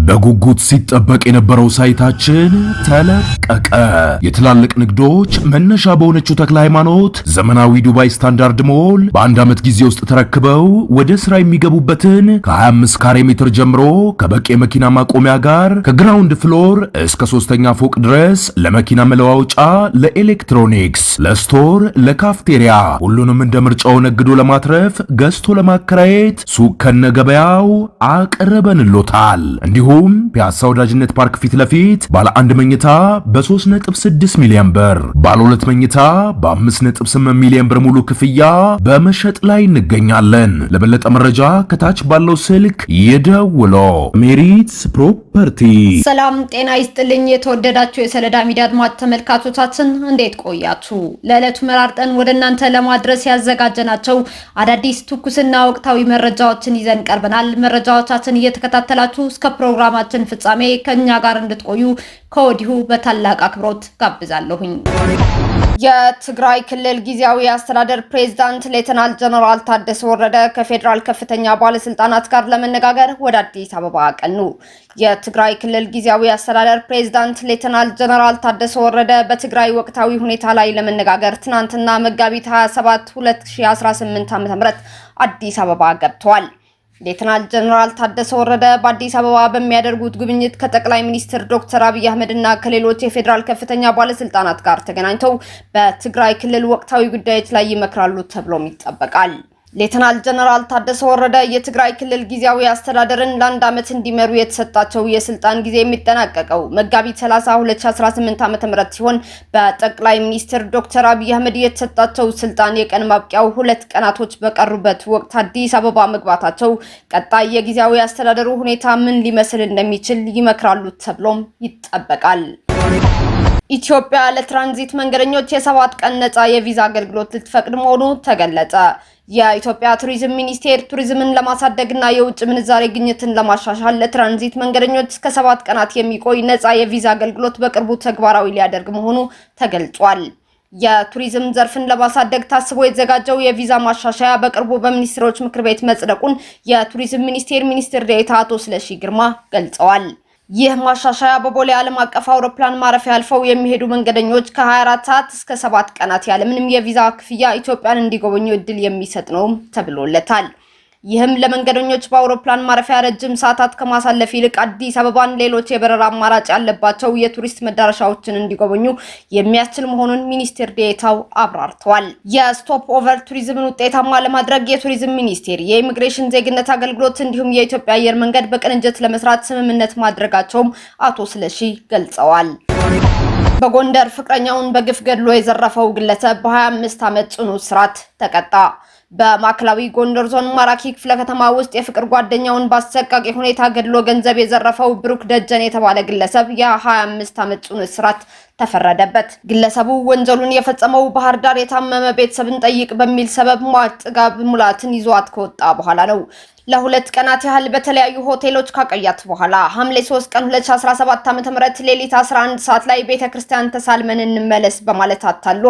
በጉጉት ሲጠበቅ የነበረው ሳይታችን ተለቀቀ። የትላልቅ ንግዶች መነሻ በሆነችው ተክለ ሃይማኖት ዘመናዊ ዱባይ ስታንዳርድ ሞል በአንድ ዓመት ጊዜ ውስጥ ተረክበው ወደ ስራ የሚገቡበትን ከ25 ካሬ ሜትር ጀምሮ ከበቂ የመኪና ማቆሚያ ጋር ከግራውንድ ፍሎር እስከ 3ኛ ፎቅ ድረስ ለመኪና መለዋወጫ፣ ለኤሌክትሮኒክስ፣ ለስቶር፣ ለካፍቴሪያ ሁሉንም እንደ ምርጫው ነግዶ ለማትረፍ ገዝቶ ለማከራየት ሱቅ ከነገበያው አቅርበንሎታል። እንዲሁም ፒያሳ ወዳጅነት ፓርክ ፊት ለፊት ባለ 1 መኝታ በ3.6 ሚሊዮን ብር፣ ባለ 2 መኝታ በ5.8 ሚሊዮን ብር ሙሉ ክፍያ በመሸጥ ላይ እንገኛለን። ለበለጠ መረጃ ከታች ባለው ስልክ ይደውሉ። ሜሪትስ ፕሮፐርቲ። ሰላም ጤና ይስጥልኝ። የተወደዳችሁ የሰለዳ ሚዲያ አድማጭ ተመልካቾቻችን እንዴት ቆያችሁ? ለዕለቱ መራርጠን ወደ እናንተ ለማድረስ ያዘጋጀናቸው አዳዲስ ትኩስና ወቅታዊ መረጃዎችን ይዘን ቀርበናል። መረጃዎቻችን እየተከታተላችሁ እስከ ፕሮግራማችን ፍጻሜ ከኛ ጋር እንድትቆዩ ከወዲሁ በታላቅ አክብሮት ጋብዛለሁኝ። የትግራይ ክልል ጊዜያዊ አስተዳደር ፕሬዝዳንት ሌተናል ጀነራል ታደሰ ወረደ ከፌዴራል ከፍተኛ ባለስልጣናት ጋር ለመነጋገር ወደ አዲስ አበባ አቀኑ። የትግራይ ክልል ጊዜያዊ አስተዳደር ፕሬዝዳንት ሌተናል ጀነራል ታደሰ ወረደ በትግራይ ወቅታዊ ሁኔታ ላይ ለመነጋገር ትናንትና መጋቢት 27 2018 ዓ.ም አዲስ አበባ ገብተዋል። ሌተናል ጀነራል ታደሰ ወረደ በአዲስ አበባ በሚያደርጉት ጉብኝት ከጠቅላይ ሚኒስትር ዶክተር አብይ አህመድ እና ከሌሎች የፌዴራል ከፍተኛ ባለስልጣናት ጋር ተገናኝተው በትግራይ ክልል ወቅታዊ ጉዳዮች ላይ ይመክራሉ ተብሎም ይጠበቃል። ሌተናል ጀነራል ታደሰ ወረደ የትግራይ ክልል ጊዜያዊ አስተዳደርን ለአንድ ዓመት እንዲመሩ የተሰጣቸው የስልጣን ጊዜ የሚጠናቀቀው መጋቢት 30 2018 ዓ.ም ሲሆን በጠቅላይ ሚኒስትር ዶክተር አብይ አህመድ የተሰጣቸው ስልጣን የቀን ማብቂያው 2 ቀናቶች በቀሩበት ወቅት አዲስ አበባ መግባታቸው ቀጣይ የጊዜያዊ አስተዳደሩ ሁኔታ ምን ሊመስል እንደሚችል ይመክራሉ ተብሎም ይጠበቃል። ኢትዮጵያ ለትራንዚት መንገደኞች የ7 ቀን ነፃ የቪዛ አገልግሎት ልትፈቅድ መሆኑ ተገለጸ። የኢትዮጵያ ቱሪዝም ሚኒስቴር ቱሪዝምን ለማሳደግና የውጭ ምንዛሬ ግኝትን ለማሻሻል ለትራንዚት መንገደኞች እስከ 7 ቀናት የሚቆይ ነፃ የቪዛ አገልግሎት በቅርቡ ተግባራዊ ሊያደርግ መሆኑ ተገልጿል። የቱሪዝም ዘርፍን ለማሳደግ ታስቦ የተዘጋጀው የቪዛ ማሻሻያ በቅርቡ በሚኒስትሮች ምክር ቤት መጽደቁን የቱሪዝም ሚኒስቴር ሚኒስትር ዴኤታ አቶ ስለሺ ግርማ ገልጸዋል። ይህ ማሻሻያ በቦሌ ዓለም አቀፍ አውሮፕላን ማረፊያ አልፈው የሚሄዱ መንገደኞች ከ24 ሰዓት እስከ 7 ቀናት ያለምንም የቪዛ ክፍያ ኢትዮጵያን እንዲጎበኙ እድል የሚሰጥ ነው ተብሎለታል። ይህም ለመንገደኞች በአውሮፕላን ማረፊያ ረጅም ሰዓታት ከማሳለፍ ይልቅ አዲስ አበባን ሌሎች የበረራ አማራጭ ያለባቸው የቱሪስት መዳረሻዎችን እንዲጎበኙ የሚያስችል መሆኑን ሚኒስትር ዴኤታው አብራርተዋል። የስቶፕ ኦቨር ቱሪዝምን ውጤታማ ለማድረግ የቱሪዝም ሚኒስቴር፣ የኢሚግሬሽን ዜግነት አገልግሎት እንዲሁም የኢትዮጵያ አየር መንገድ በቅንጅት ለመስራት ስምምነት ማድረጋቸውም አቶ ስለሺ ገልጸዋል። በጎንደር ፍቅረኛውን በግፍ ገድሎ የዘረፈው ግለሰብ በ25 ዓመት ጽኑ እስራት ተቀጣ። በማዕከላዊ ጎንደር ዞን ማራኪ ክፍለ ከተማ ውስጥ የፍቅር ጓደኛውን በአሰቃቂ ሁኔታ ገድሎ ገንዘብ የዘረፈው ብሩክ ደጀን የተባለ ግለሰብ የ25 ዓመት ጽኑ እስራት ተፈረደበት። ግለሰቡ ወንጀሉን የፈጸመው ባህር ዳር የታመመ ቤተሰብን ጠይቅ በሚል ሰበብ ጥጋብ ሙላትን ይዟት ከወጣ በኋላ ነው። ለ2 ቀናት ያህል በተለያዩ ሆቴሎች ካቀያት በኋላ ሐምሌ 3 ቀን 2017 ዓ.ም ሌሊት 11 ሰዓት ላይ ቤተክርስቲያን ተሳልመን እንመለስ በማለት አታሎ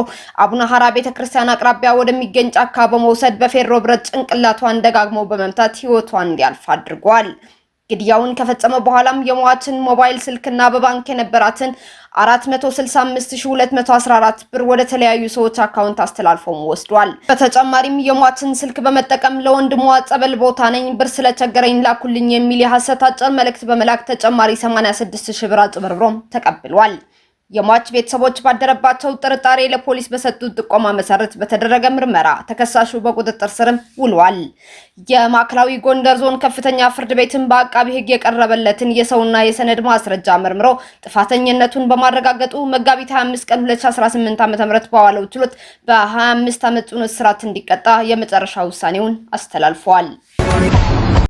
አቡነ ሐራ ቤተክርስቲያን አቅራቢያ ወደሚገኝ ጫካ በመውሰድ በፌሮ ብረት ጭንቅላቷን ደጋግሞ በመምታት ህይወቷን እንዲያልፍ አድርጓል። ግድያውን ከፈጸመ በኋላም የሟችን ሞባይል ስልክና በባንክ የነበራትን 465214 ብር ወደ ተለያዩ ሰዎች አካውንት አስተላልፎም ወስዷል። በተጨማሪም የሟችን ስልክ በመጠቀም ለወንድሟ ጸበል ቦታ ነኝ ብር ስለቸገረኝ ላኩልኝ የሚል የሐሰት አጭር መልእክት በመላክ ተጨማሪ 86000 ብር አጭበርብሮም ተቀብሏል። የሟች ቤተሰቦች ባደረባቸው ጥርጣሬ ለፖሊስ በሰጡት ጥቆማ መሰረት በተደረገ ምርመራ ተከሳሹ በቁጥጥር ስር ውሏል። የማዕከላዊ ጎንደር ዞን ከፍተኛ ፍርድ ቤትን በአቃቢ ሕግ የቀረበለትን የሰውና የሰነድ ማስረጃ መርምሮ ጥፋተኝነቱን በማረጋገጡ መጋቢት 25 ቀን 2018 ዓ.ም በዋለው ችሎት በ25 ዓመት ጽኑ እስራት እንዲቀጣ የመጨረሻ ውሳኔውን አስተላልፏል።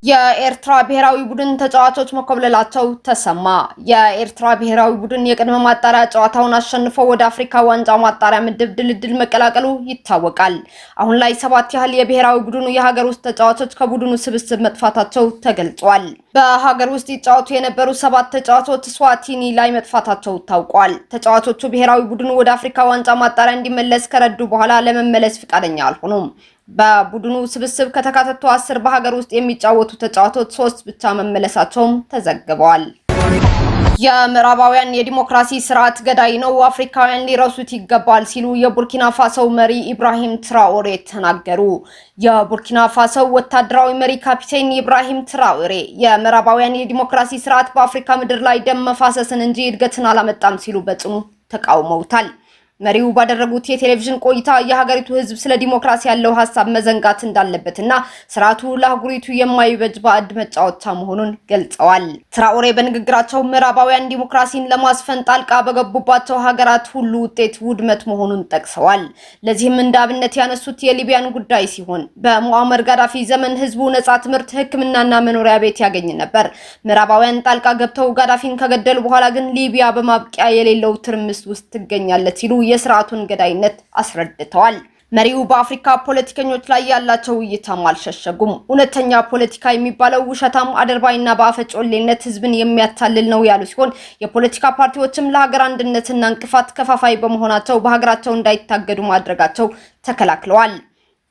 የኤርትራ ብሔራዊ ቡድን ተጫዋቾች መኮብለላቸው ተሰማ። የኤርትራ ብሔራዊ ቡድን የቅድመ ማጣሪያ ጨዋታውን አሸንፎ ወደ አፍሪካ ዋንጫ ማጣሪያ ምድብ ድልድል መቀላቀሉ ይታወቃል። አሁን ላይ 7 ያህል የብሔራዊ ቡድኑ የሀገር ውስጥ ተጫዋቾች ከቡድኑ ስብስብ መጥፋታቸው ተገልጿል። በሀገር ውስጥ ይጫወቱ የነበሩ 7 ተጫዋቾች ስዋቲኒ ላይ መጥፋታቸው ታውቋል። ተጫዋቾቹ ብሔራዊ ቡድኑ ወደ አፍሪካ ዋንጫ ማጣሪያ እንዲመለስ ከረዱ በኋላ ለመመለስ ፈቃደኛ አልሆኑም። በቡድኑ ስብስብ ከተካተቱ 10 በሀገር ውስጥ የሚጫወቱ ተጫዋቾች 3 ብቻ መመለሳቸውም ተዘግበዋል። የምዕራባውያን የዲሞክራሲ ስርዓት ገዳይ ነው፣ አፍሪካውያን ሊረሱት ይገባል ሲሉ የቡርኪና ፋሶ መሪ ኢብራሂም ትራኦሬ ተናገሩ። የቡርኪና ፋሶ ወታደራዊ መሪ ካፒቴን ኢብራሂም ትራኦሬ የምዕራባውያን የዲሞክራሲ ስርዓት በአፍሪካ ምድር ላይ ደም መፋሰስን እንጂ እድገትን አላመጣም ሲሉ በጽኑ ተቃውመውታል። መሪው ባደረጉት የቴሌቪዥን ቆይታ የሀገሪቱ ህዝብ ስለ ዲሞክራሲ ያለው ሐሳብ መዘንጋት እንዳለበትና ስርዓቱ ለአህጉሪቱ የማይበጅ ባዕድ መጫወቻ መሆኑን ገልጸዋል። ትራኦሬ በንግግራቸው ምዕራባውያን ዲሞክራሲን ለማስፈን ጣልቃ በገቡባቸው ሀገራት ሁሉ ውጤት ውድመት መሆኑን ጠቅሰዋል። ለዚህም እንደ አብነት ያነሱት የሊቢያን ጉዳይ ሲሆን በሙአመር ጋዳፊ ዘመን ህዝቡ ነጻ ትምህርት፣ ሕክምናና መኖሪያ ቤት ያገኝ ነበር። ምዕራባውያን ጣልቃ ገብተው ጋዳፊን ከገደሉ በኋላ ግን ሊቢያ በማብቂያ የሌለው ትርምስ ውስጥ ትገኛለች ሲሉ የስርዓቱን ገዳይነት አስረድተዋል። መሪው በአፍሪካ ፖለቲከኞች ላይ ያላቸው እይታም አልሸሸጉም። እውነተኛ ፖለቲካ የሚባለው ውሸታም፣ አድርባይና በአፈጮሌነት ህዝብን የሚያታልል ነው ያሉ ሲሆን የፖለቲካ ፓርቲዎችም ለሀገር አንድነትና እንቅፋት ከፋፋይ በመሆናቸው በሀገራቸው እንዳይታገዱ ማድረጋቸው ተከላክለዋል።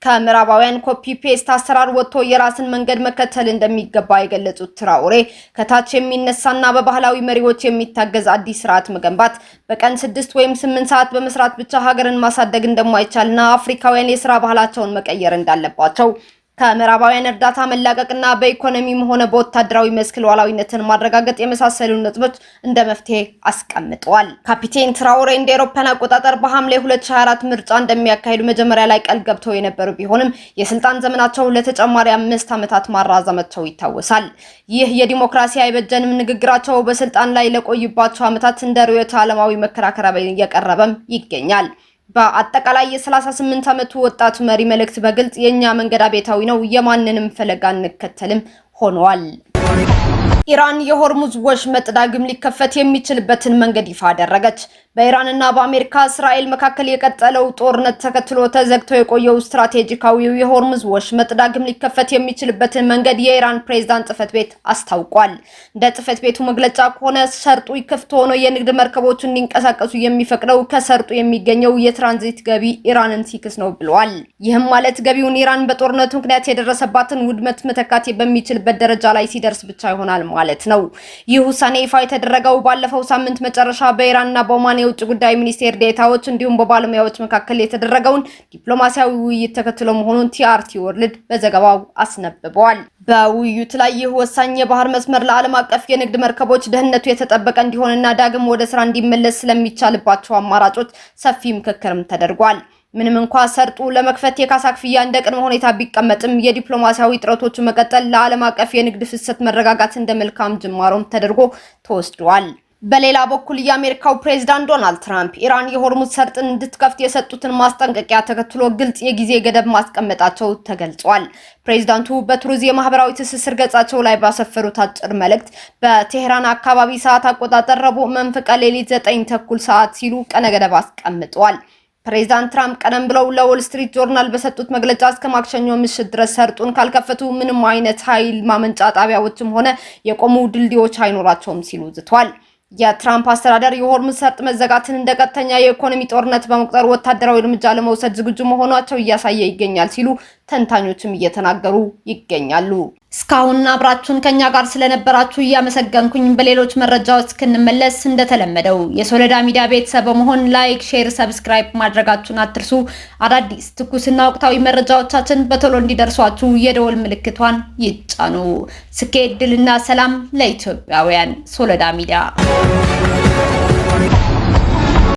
ከምዕራባውያን ኮፒ ፔስት አሰራር ወጥቶ የራስን መንገድ መከተል እንደሚገባ የገለጹት ትራኦሬ ከታች የሚነሳና በባህላዊ መሪዎች የሚታገዝ አዲስ ስርዓት መገንባት በቀን 6 ወይም 8 ሰዓት በመስራት ብቻ ሀገርን ማሳደግ እንደማይቻልና አፍሪካውያን የስራ ባህላቸውን መቀየር እንዳለባቸው ከምዕራባውያን እርዳታ መላቀቅና በኢኮኖሚም ሆነ በወታደራዊ መስክ ሉዓላዊነትን ማረጋገጥ የመሳሰሉ ነጥቦች እንደ መፍትሄ አስቀምጠዋል። ካፒቴን ትራኦሬ እንደ አውሮፓውያን አቆጣጠር በሐምሌ 2024 ምርጫ እንደሚያካሂዱ መጀመሪያ ላይ ቃል ገብተው የነበሩ ቢሆንም የስልጣን ዘመናቸው ለተጨማሪ 5 ዓመታት ማራዘማቸው ይታወሳል። ይህ የዲሞክራሲ አይበጀንም ንግግራቸው በስልጣን ላይ ለቆዩባቸው ዓመታት እንደ ርዕዮተ ዓለማዊ መከራከሪያ እየቀረበም ይገኛል። በአጠቃላይ የ38 ዓመቱ ወጣቱ መሪ መልእክት በግልጽ የኛ መንገድ አቤታዊ ነው፣ የማንንም ፈለግ አንከተልም ሆኗል። ኢራን የሆርሙዝ ወሽመጥ ዳግም ሊከፈት የሚችልበትን መንገድ ይፋ አደረገች። በኢራንና በአሜሪካ እስራኤል መካከል የቀጠለው ጦርነት ተከትሎ ተዘግቶ የቆየው ስትራቴጂካዊው የሆርሙዝ ወሽመጥ ዳግም ሊከፈት የሚችልበትን መንገድ የኢራን ፕሬዝዳንት ጽፈት ቤት አስታውቋል። እንደ ጽፈት ቤቱ መግለጫ ከሆነ ሰርጡ ክፍት ሆኖ የንግድ መርከቦች እንዲንቀሳቀሱ የሚፈቅደው ከሰርጡ የሚገኘው የትራንዚት ገቢ ኢራንን ሲክስ ነው ብለዋል። ይህም ማለት ገቢውን ኢራን በጦርነቱ ምክንያት የደረሰባትን ውድመት መተካት በሚችልበት ደረጃ ላይ ሲደርስ ብቻ ይሆናል ማለት ነው። ይህ ውሳኔ ይፋ የተደረገው ባለፈው ሳምንት መጨረሻ በኢራንና በኦማን የውጭ ጉዳይ ሚኒስቴር ዴታዎች እንዲሁም በባለሙያዎች መካከል የተደረገውን ዲፕሎማሲያዊ ውይይት ተከትሎ መሆኑን ቲአርቲ ወርልድ በዘገባው አስነብበዋል። በውይይቱ ላይ ይህ ወሳኝ የባህር መስመር ለዓለም አቀፍ የንግድ መርከቦች ደህንነቱ የተጠበቀ እንዲሆንና ዳግም ወደ ስራ እንዲመለስ ስለሚቻልባቸው አማራጮች ሰፊ ምክክርም ተደርጓል። ምንም እንኳን ሰርጡ ለመክፈት የካሳ ክፍያ እንደ ቅድመ ሁኔታ ቢቀመጥም የዲፕሎማሲያዊ ጥረቶቹ መቀጠል ለዓለም አቀፍ የንግድ ፍሰት መረጋጋት እንደ መልካም ጅማሮም ተደርጎ ተወስዷል። በሌላ በኩል የአሜሪካው ፕሬዝዳንት ዶናልድ ትራምፕ ኢራን የሆርሙዝ ሰርጥን እንድትከፍት የሰጡትን ማስጠንቀቂያ ተከትሎ ግልጽ የጊዜ ገደብ ማስቀመጣቸው ተገልጿል። ፕሬዝዳንቱ በትሩዝ የማህበራዊ ትስስር ገጻቸው ላይ ባሰፈሩት አጭር መልእክት በቴህራን አካባቢ ሰዓት አቆጣጠር ረቡዕ መንፈቀ ሌሊት 9:30 ሰዓት ሲሉ ቀነ ገደብ አስቀምጠዋል። ፕሬዝዳንት ትራምፕ ቀደም ብለው ለዎል ስትሪት ጆርናል በሰጡት መግለጫ እስከ ማክሰኞ ምሽት ድረስ ሰርጡን ካልከፈቱ ምንም አይነት ኃይል ማመንጫ ጣቢያዎችም ሆነ የቆሙ ድልድዮች አይኖራቸውም ሲሉ ዝተዋል። የትራምፕ አስተዳደር የሆርሙዝ ሰርጥ መዘጋትን እንደ ቀጥተኛ የኢኮኖሚ ጦርነት በመቁጠር ወታደራዊ እርምጃ ለመውሰድ ዝግጁ መሆናቸው እያሳየ ይገኛል ሲሉ ተንታኞችም እየተናገሩ ይገኛሉ። እስካሁን አብራችሁን ከኛ ጋር ስለነበራችሁ እያመሰገንኩኝ በሌሎች መረጃዎች እስክንመለስ እንደተለመደው የሶለዳ ሚዲያ ቤተሰብ በመሆን ላይክ፣ ሼር፣ ሰብስክራይብ ማድረጋችሁን አትርሱ። አዳዲስ ትኩስና ወቅታዊ መረጃዎቻችን በቶሎ እንዲደርሷችሁ የደወል ምልክቷን ይጫኑ። ስኬት፣ ድልና ሰላም ለኢትዮጵያውያን። ሶለዳ ሚዲያ